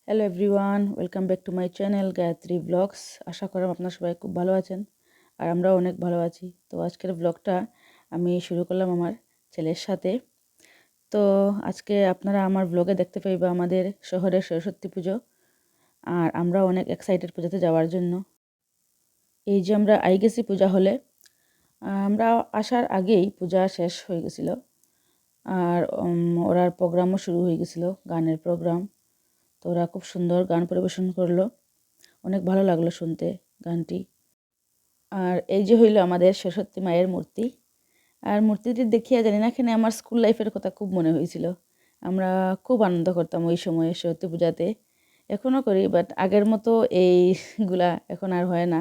Hello everyone, welcome back to my channel Gayatri blogs. আশা করি আপনারা সবাই খুব ভালো আছেন আর আমরাও অনেক ভালো আছি। তো আজকের ব্লগটা আমি শুরু করলাম আমার ছেলের সাথে। তো আজকে আপনারা আমার ব্লগে দেখতে পাইবা আমাদের শহরের সরস্বতী পুজো, আর আমরা অনেক এক্সাইটেড পূজাতে যাওয়ার জন্য। এই যে আমরা গেছি পূজা হলে, আমরা আসার আগেই পূজা শেষ হয়ে গেছিলো আর ওরার প্রোগ্রামও শুরু হয়ে গেছিলো, গানের প্রোগ্রাম। তো ওরা খুব সুন্দর গান পরিবেশন করলো, অনেক ভালো লাগলো শুনতে গানটি। আর এই যে হইল আমাদের সরস্বতী মায়ের মূর্তি। আর মূর্তিটি দেখিয়া জানি না কেন আমার স্কুল লাইফের কথা খুব মনে হয়েছিল। আমরা খুব আনন্দ করতাম ওই সময়ে সরস্বতী পূজাতে, এখনও করি, বাট আগের মতো এইগুলা এখন আর হয় না।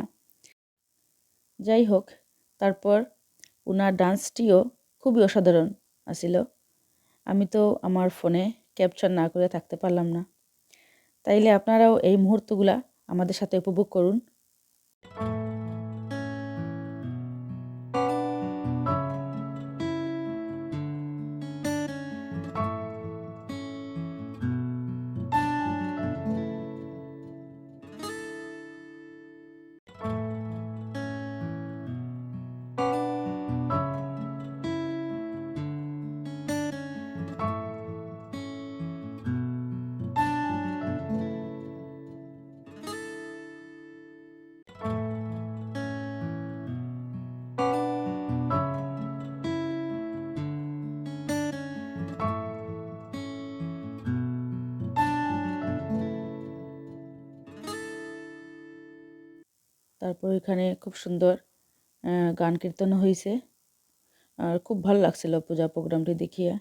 যাই হোক, তারপর ওনার ডান্সটিও খুবই অসাধারণ আছিল। আমি তো আমার ফোনে ক্যাপচার না করে থাকতে পারলাম না। তাইলে আপনারাও এই মুহূর্তগুলা আমাদের সাথে উপভোগ করুন। তারপর এখানে খুব সুন্দর গান কীর্তন হয়েছে আর খুব ভালো লাগছিল পূজা প্রোগ্রামটি দেখিয়ে।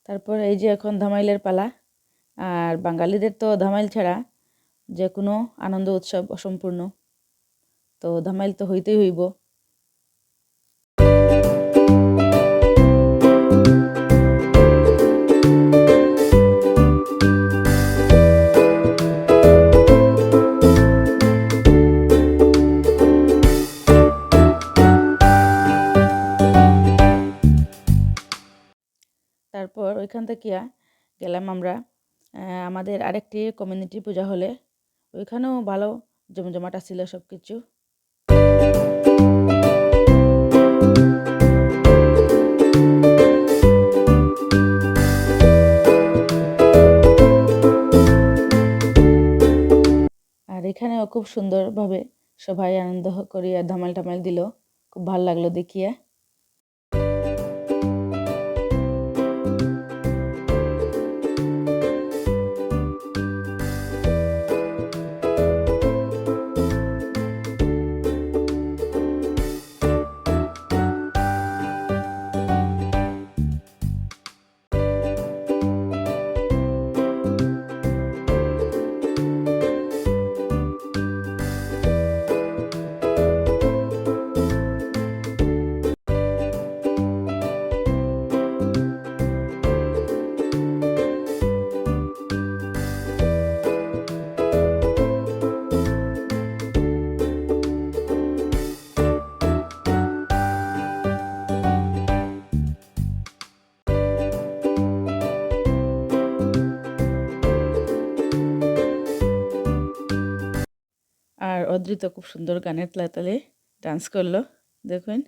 তারপর এই যে এখন ধামাইলের পালা, আর বাঙালিদের তো ধামাইল ছাড়া যে কোনো আনন্দ উৎসব অসম্পূর্ণ। তো ধামাইল তো হইতেই হইব। তারপর ওইখান থেকে গেলাম আমরা আমাদের আরেকটি কমিউনিটি পূজা হলে। ওইখানেও ভালো জমজমাট ছিল সব কিছু। আর এখানেও খুব সুন্দরভাবে সবাই আনন্দ করিয়া ধামাল টামাল দিল, খুব ভালো লাগলো দেখিয়া। আর অদ্রিত খুব সুন্দর গানের তালে তালে ডান্স করলো। দেখুন।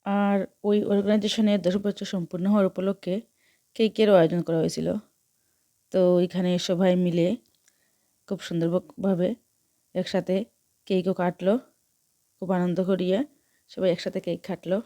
আর ওই অর্গানাইজেশনের 10 বছর সম্পূর্ণ হওয়ার উপলক্ষে কেকেরও আয়োজন করা হয়েছিল। তো এখানে সবাই মিলে খুব সুন্দরভাবে একসাথে কেকও কাটলো, খুব আনন্দ করিয়ে সবাই একসাথে কেক কাটলো।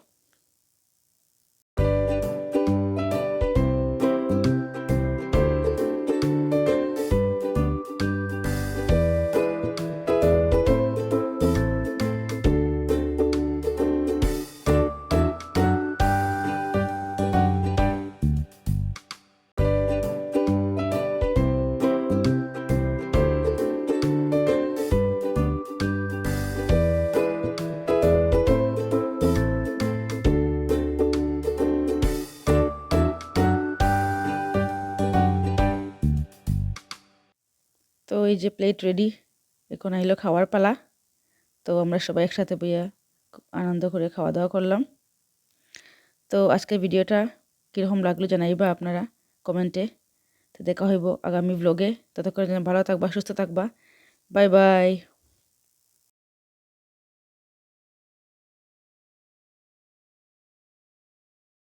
তো এই যে প্লেট রেডি, এখন আইলো খাওয়ার পালা। তো আমরা সবাই একসাথে বইয়া খুব আনন্দ করে খাওয়া দাওয়া করলাম। তো আজকের ভিডিওটা কীরকম লাগলো জানাইবা আপনারা কমেন্টে। তো দেখা হইব আগামী ব্লগে। ততক্ষণ ভালো থাকবা, সুস্থ থাকবা। Bye bye.